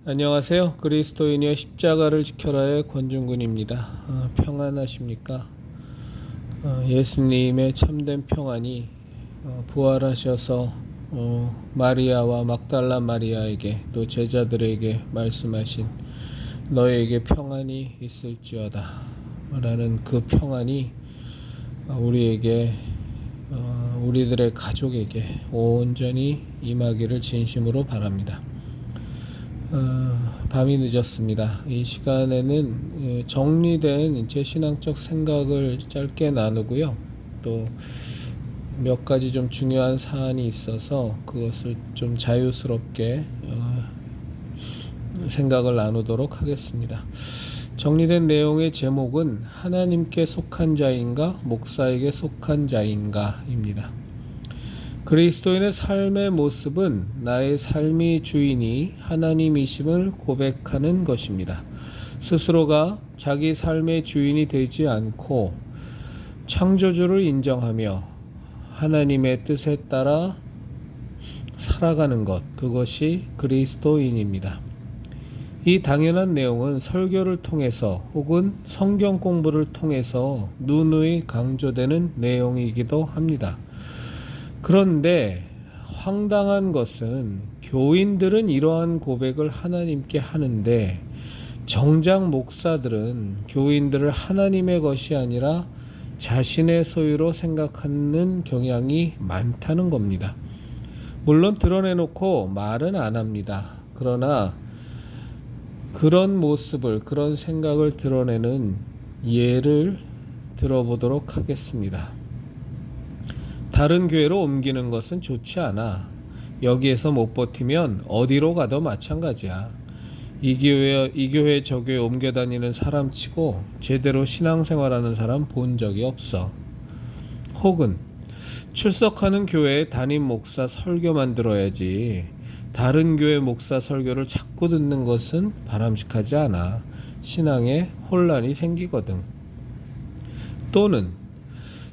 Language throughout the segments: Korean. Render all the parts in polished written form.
안녕하세요. 그리스도인이여 십자가를 지켜라의 권중근입니다. 평안하십니까? 예수님의 참된 평안이 부활하셔서 마리아와 막달라 마리아에게 또 제자들에게 말씀하신 너에게 평안이 있을지어다 라는 그 평안이 우리에게 우리들의 가족에게 온전히 임하기를 진심으로 바랍니다. 밤이 늦었습니다. 이 시간에는 정리된 제 신앙적 생각을 짧게 나누고요. 또 몇 가지 좀 중요한 사안이 있어서 그것을 좀 자유스럽게 생각을 나누도록 하겠습니다. 정리된 내용의 제목은 하나님께 속한 자인가 목사에게 속한 자인가입니다. 그리스도인의 삶의 모습은 나의 삶의 주인이 하나님이심을 고백하는 것입니다. 스스로가 자기 삶의 주인이 되지 않고 창조주를 인정하며 하나님의 뜻에 따라 살아가는 것, 그것이 그리스도인입니다. 이 당연한 내용은 설교를 통해서 혹은 성경 공부를 통해서 누누이 강조되는 내용이기도 합니다. 그런데 황당한 것은 교인들은 이러한 고백을 하나님께 하는데 정작 목사들은 교인들을 하나님의 것이 아니라 자신의 소유로 생각하는 경향이 많다는 겁니다. 물론 드러내놓고 말은 안 합니다. 그러나 그런 모습을, 그런 생각을 드러내는 예를 들어보도록 하겠습니다. 다른 교회로 옮기는 것은 좋지 않아. 여기에서 못 버티면 어디로 가도 마찬가지야. 이 교회 저 교회 옮겨 다니는 사람 치고 제대로 신앙생활하는 사람 본 적이 없어. 혹은 출석하는 교회에 담임 목사 설교만 들어야지 다른 교회 목사 설교를 자꾸 듣는 것은 바람직하지 않아. 신앙에 혼란이 생기거든. 또는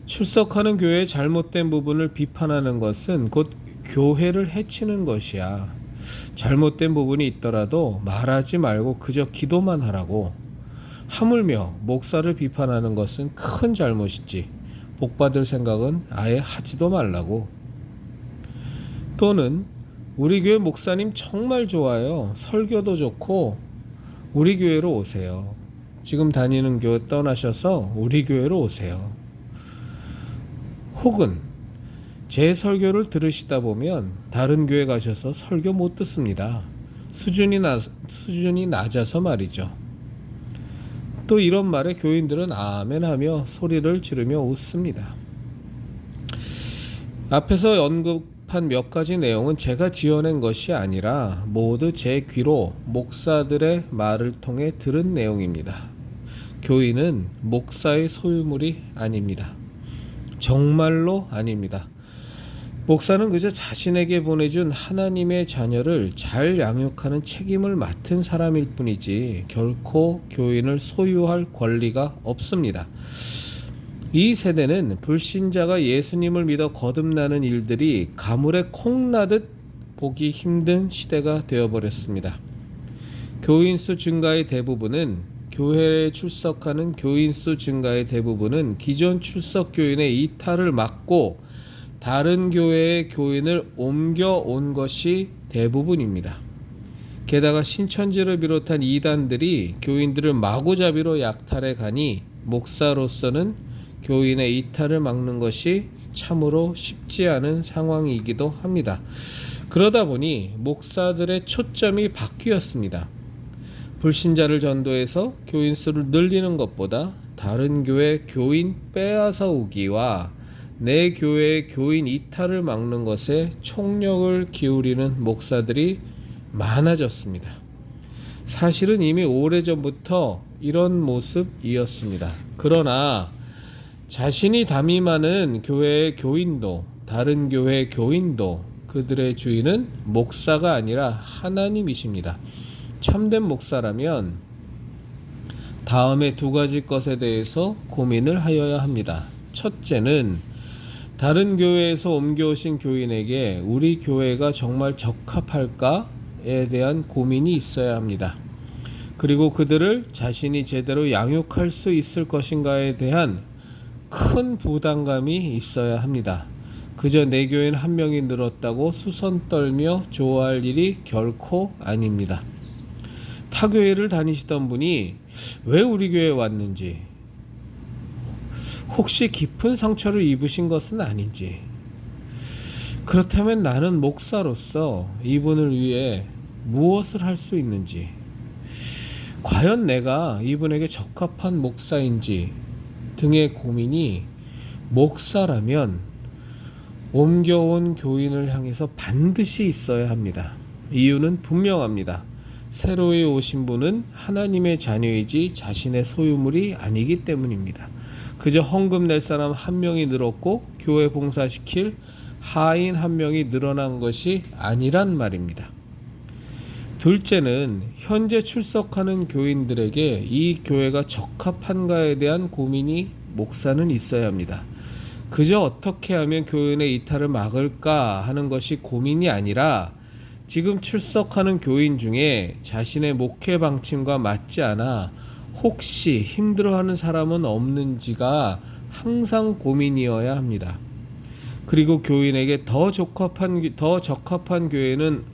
출석하는 교회의 잘못된 부분을 비판하는 것은 곧 교회를 해치는 것이야. 잘못된 부분이 있더라도 말하지 말고 그저 기도만 하라고. 하물며 목사를 비판하는 것은 큰 잘못이지. 복받을 생각은 아예 하지도 말라고. 또는 우리 교회 목사님 정말 좋아요. 설교도 좋고 우리 교회로 오세요. 지금 다니는 교회 떠나셔서 우리 교회로 오세요. 혹은 제 설교를 들으시다 보면 다른 교회 가셔서 설교 못 듣습니다. 수준이 낮아서 말이죠. 또 이런 말에 교인들은 아멘하며 소리를 지르며 웃습니다. 앞에서 언급한 몇 가지 내용은 제가 지어낸 것이 아니라 모두 제 귀로 목사들의 말을 통해 들은 내용입니다. 교인은 목사의 소유물이 아닙니다. 정말로 아닙니다. 목사는 그저 자신에게 보내준 하나님의 자녀를 잘 양육하는 책임을 맡은 사람일 뿐이지 결코 교인을 소유할 권리가 없습니다. 이 세대는 불신자가 예수님을 믿어 거듭나는 일들이 가물에 콩나듯 보기 힘든 시대가 되어버렸습니다. 교인수 증가의 대부분은 교회에 출석하는 교인수 증가의 대부분은 기존 출석 교인의 이탈을 막고 다른 교회의 교인을 옮겨온 것이 대부분입니다. 게다가 신천지를 비롯한 이단들이 교인들을 마구잡이로 약탈해 가니 목사로서는 교인의 이탈을 막는 것이 참으로 쉽지 않은 상황이기도 합니다. 그러다 보니 목사들의 초점이 바뀌었습니다. 불신자를 전도해서 교인 수를 늘리는 것보다 다른 교회 교인 빼앗아 오기와 내 교회의 교인 이탈을 막는 것에 총력을 기울이는 목사들이 많아졌습니다. 사실은 이미 오래전부터 이런 모습이었습니다. 그러나 자신이 담임하는 교회의 교인도 다른 교회의 교인도 그들의 주인은 목사가 아니라 하나님이십니다. 참된 목사라면 다음에 두 가지 것에 대해서 고민을 하여야 합니다. 첫째는 다른 교회에서 옮겨오신 교인에게 우리 교회가 정말 적합할까 것인가에 대한 고민이 있어야 합니다. 그리고 그들을 자신이 제대로 양육할 수 있을 것인가에 대한 큰 부담감이 있어야 합니다. 그저 내 교인 한 명이 늘었다고 수선 떨며 좋아할 일이 결코 아닙니다. 타 교회를 다니시던 분이 왜 우리 교회에 왔는지, 혹시 깊은 상처를 입으신 것은 아닌지, 그렇다면 나는 목사로서 이분을 위해 무엇을 할 수 있는지, 과연 내가 이분에게 적합한 목사인지 등의 고민이 목사라면 옮겨온 교인을 향해서 반드시 있어야 합니다. 이유는 분명합니다. 새로이 오신 분은 하나님의 자녀이지 자신의 소유물이 아니기 때문입니다. 그저 헌금 낼 사람 한 명이 늘었고 교회 봉사시킬 하인 한 명이 늘어난 것이 아니란 말입니다. 둘째는 현재 출석하는 교인들에게 이 교회가 적합한가에 대한 고민이 목사는 있어야 합니다. 그저 어떻게 하면 교인의 이탈을 막을까 하는 것이 고민이 아니라 지금 출석하는 교인 중에 자신의 목회 방침과 맞지 않아 혹시 힘들어하는 사람은 없는지가 항상 고민이어야 합니다. 그리고 교인에게 더 적합한 교회는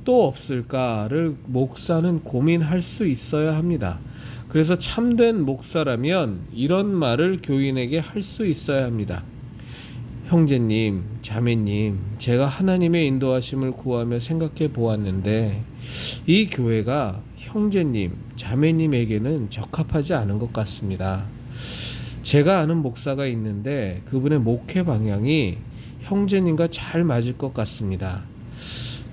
또 없을까를 목사는 고민할 수 있어야 합니다. 그래서 참된 목사라면 이런 말을 교인에게 할 수 있어야 합니다. 형제님, 자매님, 제가 하나님의 인도하심을 구하며 생각해 보았는데 이 교회가 형제님, 자매님에게는 적합하지 않은 것 같습니다. 제가 아는 목사가 있는데 그분의 목회 방향이 형제님과 잘 맞을 것 같습니다.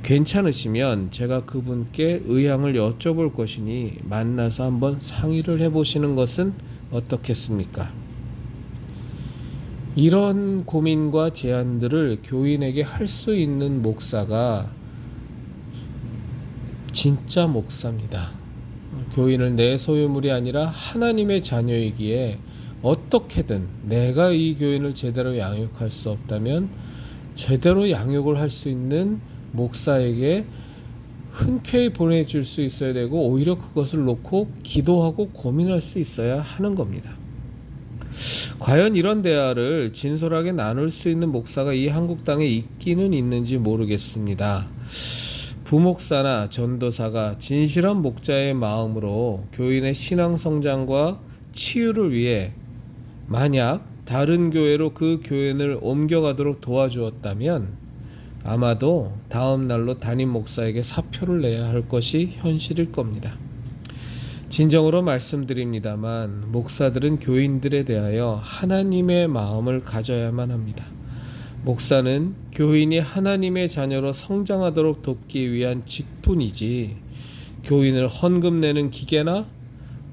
괜찮으시면 제가 그분께 의향을 여쭤볼 것이니 만나서 한번 상의를 해보시는 것은 어떻겠습니까? 이런 고민과 제안들을 교인에게 할 수 있는 목사가 진짜 목사입니다. 교인을 내 소유물이 아니라 하나님의 자녀이기에 어떻게든 내가 이 교인을 제대로 양육할 수 없다면 제대로 양육을 할 수 있는 목사에게 흔쾌히 보내줄 수 있어야 되고 오히려 그것을 놓고 기도하고 고민할 수 있어야 하는 겁니다. 과연 이런 대화를 진솔하게 나눌 수 있는 목사가 이 한국 땅에 있기는 있는지 모르겠습니다. 부목사나 전도사가 진실한 목자의 마음으로 교인의 신앙 성장과 치유를 위해 만약 다른 교회로 그 교인을 옮겨가도록 도와주었다면 아마도 다음 날로 담임 목사에게 사표를 내야 할 것이 현실일 겁니다. 진정으로 말씀드립니다만 목사들은 교인들에 대하여 하나님의 마음을 가져야만 합니다. 목사는 교인이 하나님의 자녀로 성장하도록 돕기 위한 직분이지 교인을 헌금 내는 기계나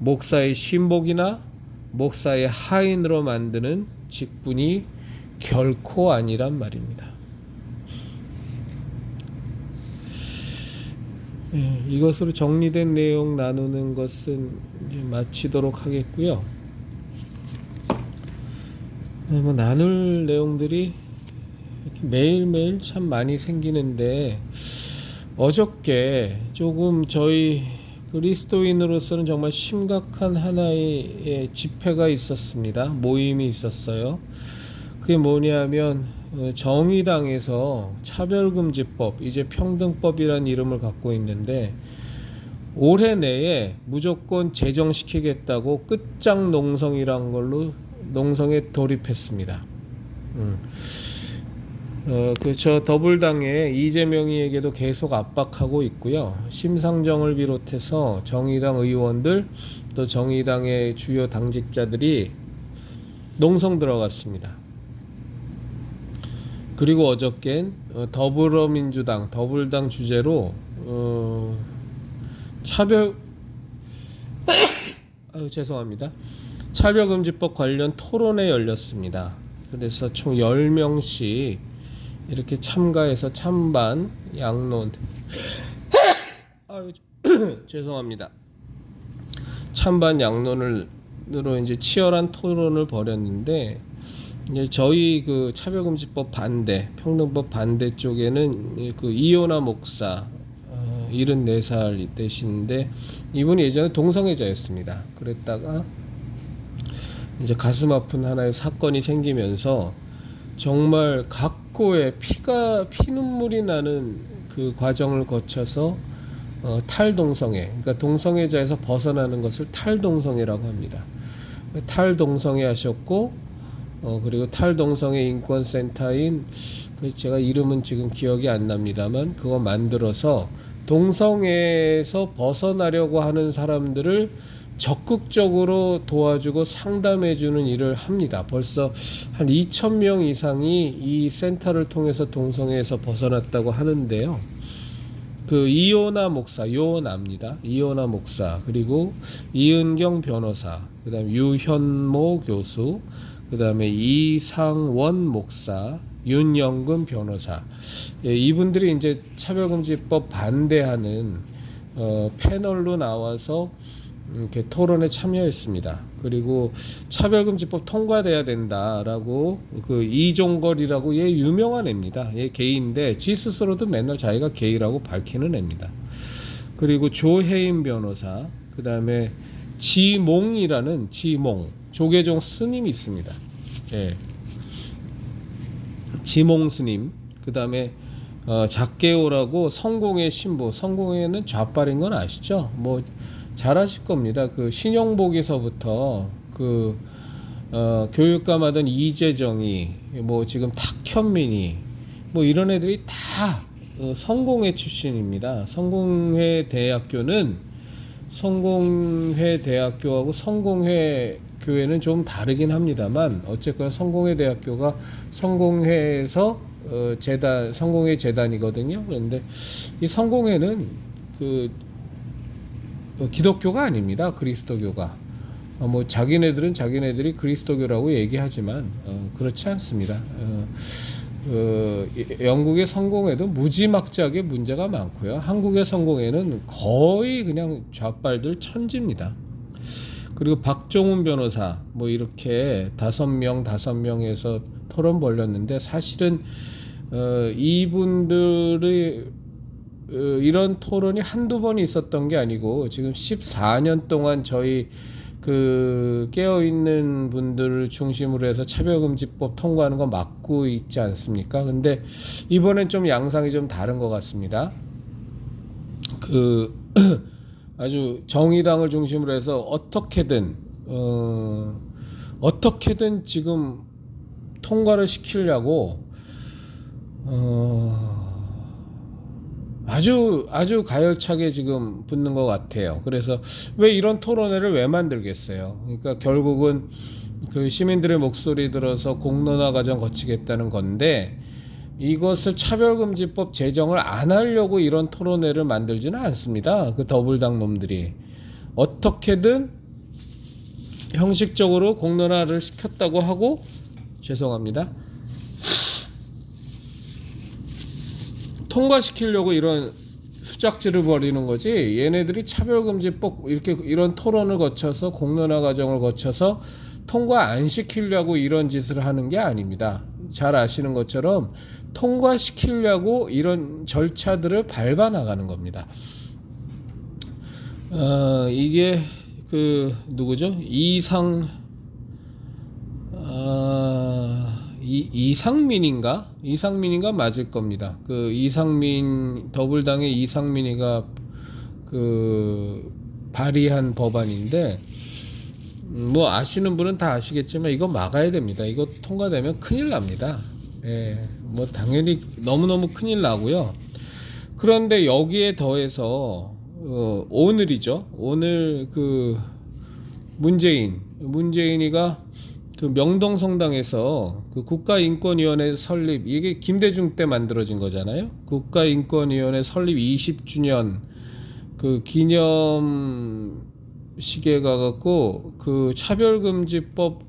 목사의 신복이나 목사의 하인으로 만드는 직분이 결코 아니란 말입니다. 이것으로 정리된 내용 나누는 것은 이제 마치도록 하겠고요. 나눌 내용들이 이렇게 매일매일 참 많이 생기는데 어저께 조금 저희 그리스도인으로서는 정말 심각한 하나의 집회가 있었습니다. 모임이 있었어요. 그게 뭐냐면 정의당에서 차별금지법, 이제 평등법이라는 이름을 갖고 있는데 올해 내에 무조건 제정시키겠다고 끝장농성이란 걸로 농성에 돌입했습니다. 저 더불당의 이재명이에게도 계속 압박하고 있고요. 심상정을 비롯해서 정의당 의원들 또 정의당의 주요 당직자들이 농성 들어갔습니다. 그리고 어저께는 더불어민주당, 더불당 주재로 죄송합니다. 차별금지법 관련 토론회 열렸습니다. 그래서 총 10명씩 이렇게 참가해서 찬반 양론 죄송합니다. 찬반 양론으로 이제 치열한 토론을 벌였는데 이제 저희 그 차별금지법 반대, 평등법 반대 쪽에는 그 이효나 목사, 74살 되시는데 이분이 예전에 동성애자였습니다. 그랬다가 이제 가슴 아픈 하나의 사건이 생기면서 정말 각고의 피눈물이 나는 그 과정을 거쳐서 탈동성애, 그러니까 동성애자에서 벗어나는 것을 탈동성애라고 합니다. 탈동성애 하셨고, 그리고 탈동성애 인권센터인 제가 이름은 지금 기억이 안 납니다만 그거 만들어서 동성애에서 벗어나려고 하는 사람들을 적극적으로 도와주고 상담해주는 일을 합니다. 벌써 한 2,000명 이상이 이 센터를 통해서 동성애에서 벗어났다고 하는데요. 그 이오나 목사, 요나입니다. 이오나 목사, 그리고 이은경 변호사, 그다음에 유현모 교수, 그다음에 이상원 목사, 윤영근 변호사, 이분들이 이제 차별금지법 반대하는 패널로 나와서 이렇게 토론에 참여했습니다. 그리고 차별금지법 통과돼야 된다라고 그 이종걸이라고 얘 유명한 애입니다. 얘 게이인데 지 스스로도 맨날 자기가 게이라고 밝히는 애입니다. 그리고 조혜인 변호사, 그 다음에 지몽이라는 조계종 스님이 있습니다. 예. 지몽 스님, 그 다음에 작게오라고 성공회 신부, 성공회는 좌빨인 건 아시죠? 뭐 잘 아실 겁니다. 그 신용복에서부터 그 교육감 하던 이재정이, 뭐 지금 탁현민이, 뭐 이런 애들이 다 성공회 출신입니다. 성공회 대학교는 성공회 대학교하고 성공회 교회는 좀 다르긴 합니다만 어쨌거나 성공회 대학교가 성공회에서 재단, 성공회 재단이거든요. 그런데 이 성공회는 그 기독교가 아닙니다. 그리스도교가. 뭐 자기네들은 자기네들이 그리스도교라고 얘기하지만 그렇지 않습니다. 영국의 성공회도 무지막지하게 문제가 많고요. 한국의 성공회는 거의 그냥 좌빨들 천지입니다. 그리고 박종훈 변호사, 뭐 이렇게 5명에서 토론 벌였는데 사실은 이분들의 이런 토론이 한두 번 있었던 게 아니고 지금 14년 동안 저희 그 깨어있는 분들을 중심으로 해서 차별금지법 통과하는 거 막고 있지 않습니까? 근데 이번엔 좀 양상이 좀 다른 것 같습니다. 그 아주 정의당을 중심으로 해서 어떻게든 지금 통과를 시키려고 아주 가열차게 지금 붙는 것 같아요. 그래서 왜 이런 토론회를 왜 만들겠어요? 그러니까 결국은 그 시민들의 목소리 들어서 공론화 과정 거치겠다는 건데 이것을 차별금지법 제정을 안 하려고 이런 토론회를 만들지는 않습니다. 그 더불당 놈들이 어떻게든 형식적으로 공론화를 시켰다고 하고, 죄송합니다, 통과시키려고 이런 수작질을 벌이는 거지, 얘네들이 차별금지법 이렇게 이런 토론을 거쳐서 공론화 과정을 거쳐서 통과 안 시키려고 이런 짓을 하는 게 아닙니다. 잘 아시는 것처럼 통과시키려고 이런 절차들을 밟아 나가는 겁니다. 이게 그 누구죠? 이상민인가 맞을 겁니다. 그 이상민, 더불당의 이상민이가 그 발의한 법안인데, 뭐 아시는 분은 다 아시겠지만 이거 막아야 됩니다. 이거 통과되면 큰일 납니다. 예, 뭐 당연히 너무너무 큰일 나고요. 그런데 여기에 더해서 오늘이죠. 오늘 그 문재인이가 그 명동성당에서 그 국가인권위원회 설립, 이게 김대중 때 만들어진 거잖아요. 국가인권위원회 설립 20주년 그 기념식에 가갖고 그 차별금지법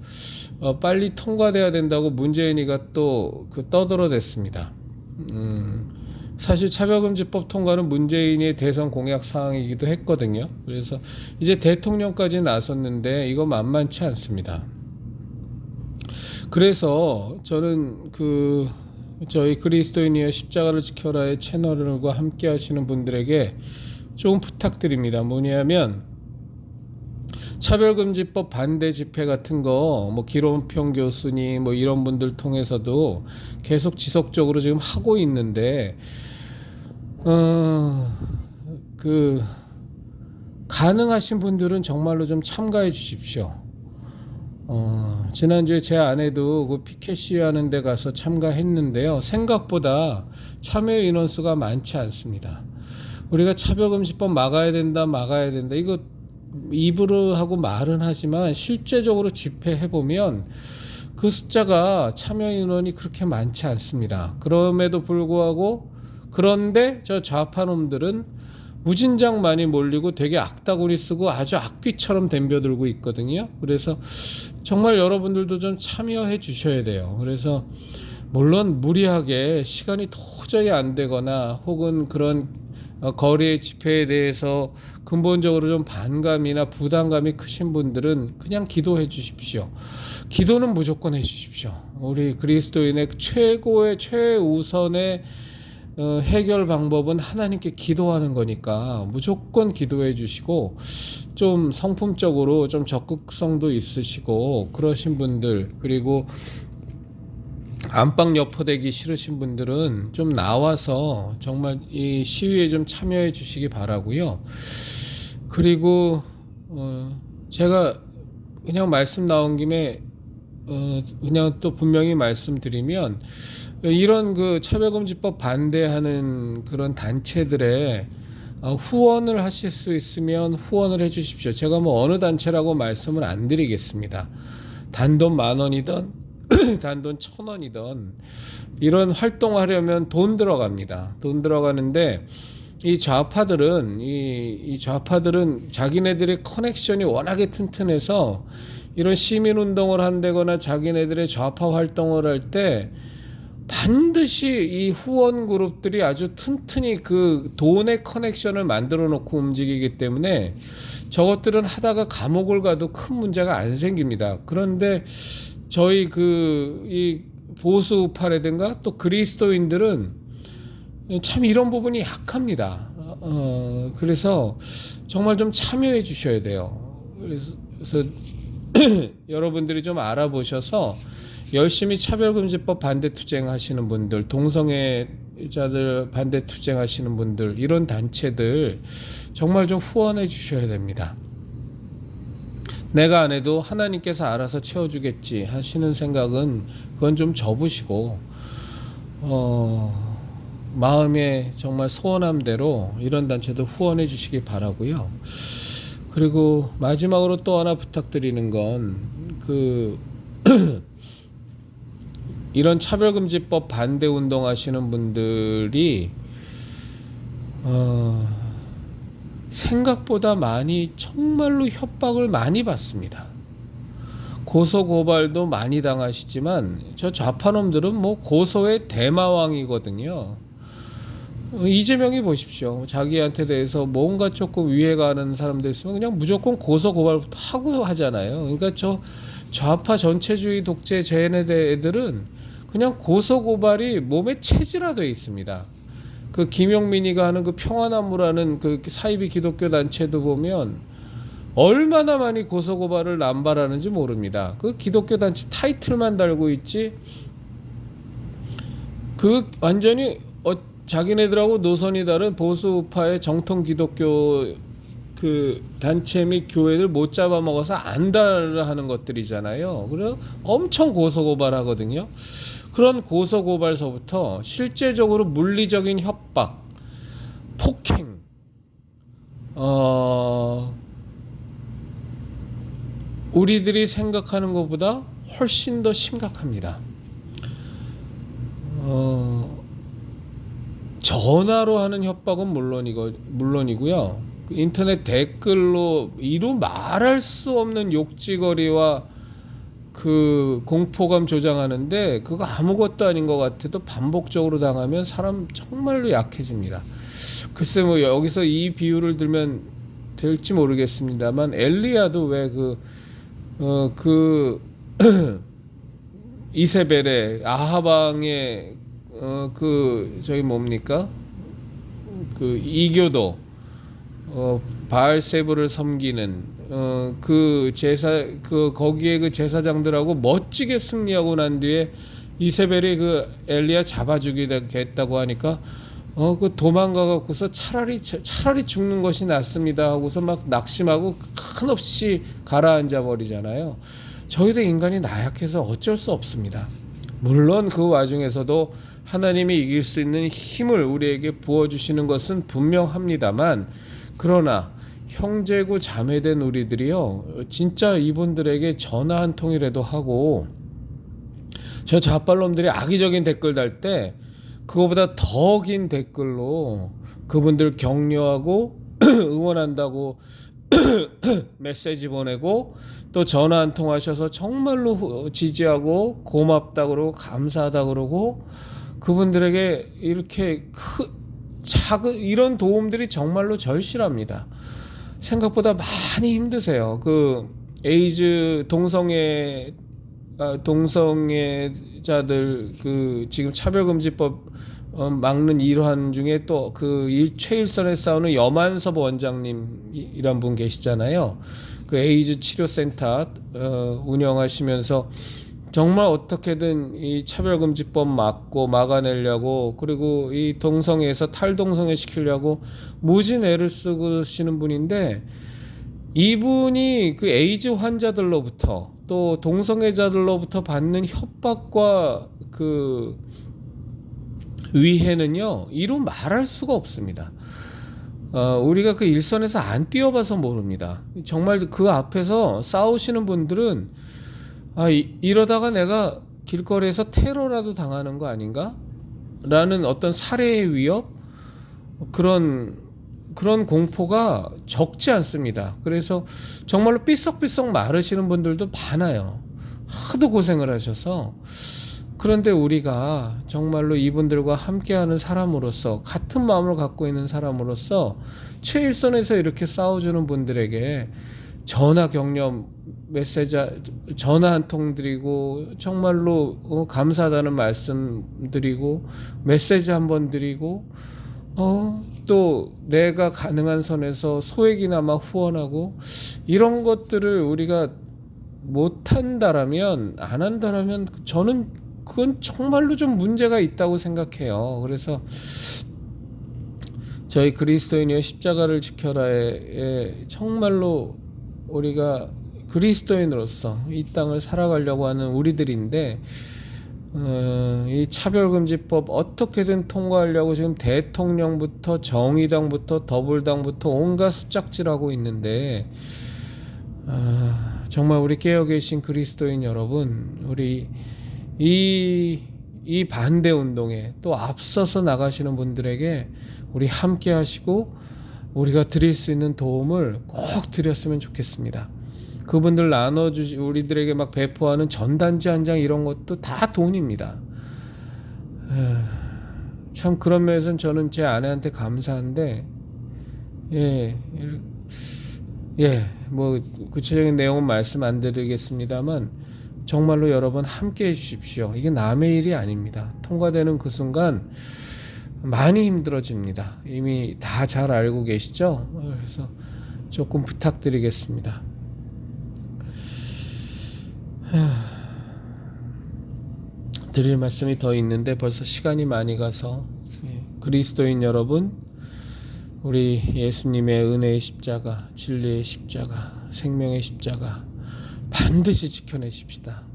빨리 통과돼야 된다고 문재인이가 또 그 떠들어댔습니다. 사실 차별금지법 통과는 문재인의 대선 공약 사항이기도 했거든요. 그래서 이제 대통령까지 나섰는데 이거 만만치 않습니다. 그래서 저는 그 저희 그리스도인이여 십자가를 지켜라의 채널과 함께 하시는 분들에게 좀 부탁드립니다. 뭐냐면 차별금지법 반대 집회 같은 거 뭐 기론평 교수님 뭐 이런 분들 통해서도 계속 지속적으로 지금 하고 있는데 그 가능하신 분들은 정말로 좀 참가해 주십시오. 지난주에 제 아내도 그 피켓 시위하는 데 가서 참가했는데요. 생각보다 참여 인원수가 많지 않습니다. 우리가 차별금지법 막아야 된다, 막아야 된다. 이거 입으로 하고 말은 하지만 실제적으로 집회해보면 그 숫자가 참여 인원이 그렇게 많지 않습니다. 그럼에도 불구하고 그런데 저 좌파 놈들은 무진장 많이 몰리고 되게 악다구니 쓰고 아주 악귀처럼 덤벼들고 있거든요. 그래서 정말 여러분들도 좀 참여해 주셔야 돼요. 그래서 물론 무리하게 시간이 도저히 안 되거나 혹은 그런 거리의 집회에 대해서 근본적으로 좀 반감이나 부담감이 크신 분들은 그냥 기도해 주십시오. 기도는 무조건 해 주십시오. 우리 그리스도인의 최고의 최우선의 해결 방법은 하나님께 기도하는 거니까 무조건 기도해 주시고 좀 성품적으로 좀 적극성도 있으시고 그러신 분들, 그리고 안방 여포되기 싫으신 분들은 좀 나와서 정말 이 시위에 좀 참여해 주시기 바라고요. 그리고 제가 그냥 말씀 나온 김에 그냥 또 분명히 말씀드리면 이런 그 차별금지법 반대하는 그런 단체들의 후원을 하실 수 있으면 후원을 해 주십시오. 제가 뭐 어느 단체라고 말씀을 안 드리겠습니다. 단돈 10,000원이든 단돈 1,000원이든 이런 활동하려면 돈 들어갑니다. 돈 들어가는데 이 좌파들은 자기네들의 커넥션이 워낙에 튼튼해서 이런 시민운동을 한다거나 자기네들의 좌파 활동을 할 때 반드시 이 후원 그룹들이 아주 튼튼히 그 돈의 커넥션을 만들어 놓고 움직이기 때문에 저것들은 하다가 감옥을 가도 큰 문제가 안 생깁니다. 그런데 저희 이 보수 우파라든가 또 그리스도인들은 참 이런 부분이 약합니다. 그래서 정말 좀 참여해 주셔야 돼요. 그래서 여러분들이 좀 알아보셔서 열심히 차별금지법 반대 투쟁하시는 분들, 동성애자들 반대 투쟁하시는 분들, 이런 단체들 정말 좀 후원해 주셔야 됩니다. 내가 안 해도 하나님께서 알아서 채워주겠지 하시는 생각은 그건 좀 접으시고 마음에 정말 소원한 대로 이런 단체도 후원해 주시기 바라고요. 그리고 마지막으로 또 하나 부탁드리는 건 이런 차별금지법 반대 운동하시는 분들이 생각보다 많이 정말로 협박을 많이 받습니다. 고소고발도 많이 당하시지만 저 좌파놈들은 뭐 고소의 대마왕이거든요. 이재명이 보십시오. 자기한테 대해서 뭔가 조금 위해가는 사람들 있으면 그냥 무조건 고소고발부터 하고 하잖아요. 그러니까 저 좌파 전체주의 독재 애들은 그냥 고소고발이 몸에 체질화되어 있습니다. 그 김용민이가 하는 그 평화나무라는 그 사이비 기독교 단체도 보면 얼마나 많이 고소고발을 남발하는지 모릅니다. 그 기독교 단체 타이틀만 달고 있지 그 완전히 자기네들하고 노선이 다른 보수우파의 정통 기독교 그 단체 및 교회들 못 잡아먹어서 안달을 하는 것들이잖아요. 그래서 엄청 고소고발하거든요. 그런 고소고발서부터 실제적으로 물리적인 협박, 폭행, 우리들이 생각하는 것보다 훨씬 더 심각합니다. 전화로 하는 협박은 물론이고요. 인터넷 댓글로 이루 말할 수 없는 욕지거리와 그 공포감 조장하는데 그거 아무것도 아닌 것 같아도 반복적으로 당하면 사람 정말로 약해집니다. 글쎄 뭐 여기서 이 비유를 들면 될지 모르겠습니다만 엘리야도 왜 이세벨의 아하방의 저기 뭡니까? 그 이교도 바알세부를 섬기는 그 제사 거기에 그 제사장들하고 멋지게 승리하고 난 뒤에 이세벨이 그 엘리야 잡아 죽이겠다고 하니까 그 도망가 갖고서 차라리 죽는 것이 낫습니다 하고서 막 낙심하고 한없이 가라앉아 버리잖아요. 저희도 인간이 나약해서 어쩔 수 없습니다. 물론 그 와중에서도 하나님이 이길 수 있는 힘을 우리에게 부어주시는 것은 분명합니다만, 그러나 형제고 자매된 우리들이요, 진짜 이분들에게 전화 한 통이라도 하고, 저 좌빨놈들이 악의적인 댓글 달 때 그거보다 더 긴 댓글로 그분들 격려하고 응원한다고 메시지 보내고, 또 전화 한 통 하셔서 정말로 지지하고 고맙다 그러고 감사하다 그러고, 그분들에게 이렇게 작은 이런 도움들이 정말로 절실합니다. 생각보다 많이 힘드세요. 그 에이즈 동성애자들 그 지금 차별금지법 막는 일환 중에 또 그 최일선에 싸우는 여만섭 원장님이란 분 계시잖아요. 그 에이즈 치료센터 운영하시면서 정말 어떻게든 이 차별금지법 막아내려고, 그리고 이 동성애에서 탈동성애 시키려고 무진 애를 쓰시는 분인데, 이분이 그 에이즈 환자들로부터 또 동성애자들로부터 받는 협박과 그 위해는요, 이루 말할 수가 없습니다. 우리가 그 일선에서 안 뛰어봐서 모릅니다. 정말 그 앞에서 싸우시는 분들은 이러다가 내가 길거리에서 테러라도 당하는 거 아닌가? 라는 어떤 살해의 위협? 그런 공포가 적지 않습니다. 그래서 정말로 삐썩삐썩 마르시는 분들도 많아요. 하도 고생을 하셔서. 그런데 우리가 정말로 이분들과 함께하는 사람으로서, 같은 마음을 갖고 있는 사람으로서 최일선에서 이렇게 싸워주는 분들에게 전화 격려 메시지, 전화 한 통 드리고 정말로 감사하다는 말씀 드리고 메시지 한번 드리고 또 내가 가능한 선에서 소액이나마 후원하고, 이런 것들을 우리가 못한다라면, 안 한다라면 저는 그건 정말로 좀 문제가 있다고 생각해요. 그래서 저희 그리스도인이여 십자가를 지켜라에 정말로 우리가 그리스도인으로서 이 땅을 살아가려고 하는 우리들인데, 이 차별금지법 어떻게든 통과하려고 지금 대통령부터 정의당부터 더불당부터 온갖 수작질하고 있는데, 정말 우리 깨어 계신 그리스도인 여러분, 우리 이 반대 운동에 또 앞서서 나가시는 분들에게 우리 함께 하시고 우리가 드릴 수 있는 도움을 꼭 드렸으면 좋겠습니다. 그분들 우리들에게 막 배포하는 전단지 한 장 이런 것도 다 돈입니다. 참 그런 면에서는 저는 제 아내한테 감사한데, 뭐 구체적인 내용은 말씀 안 드리겠습니다만, 정말로 여러분 함께 해주십시오. 이게 남의 일이 아닙니다. 통과되는 그 순간 많이 힘들어집니다. 이미 다 잘 알고 계시죠? 그래서 조금 부탁드리겠습니다. 드릴 말씀이 더 있는데 벌써 시간이 많이 가서, 그리스도인 여러분, 우리 예수님의 은혜의 십자가, 진리의 십자가, 생명의 십자가 반드시 지켜내십시다.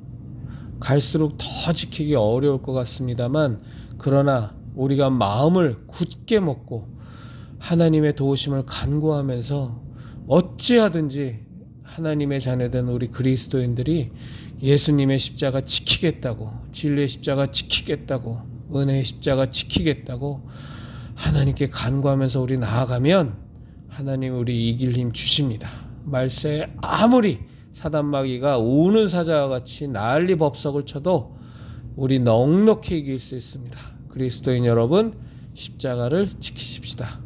갈수록 더 지키기 어려울 것 같습니다만, 그러나 우리가 마음을 굳게 먹고 하나님의 도우심을 간구하면서 어찌하든지 하나님의 자녀된 우리 그리스도인들이 예수님의 십자가 지키겠다고, 진리의 십자가 지키겠다고, 은혜의 십자가 지키겠다고 하나님께 간구하면서 우리 나아가면 하나님 우리 이길 힘 주십니다. 말세에 아무리 사단마귀가 우는 사자와 같이 난리 법석을 쳐도 우리 넉넉히 이길 수 있습니다. 그리스도인 여러분, 십자가를 지키십시다.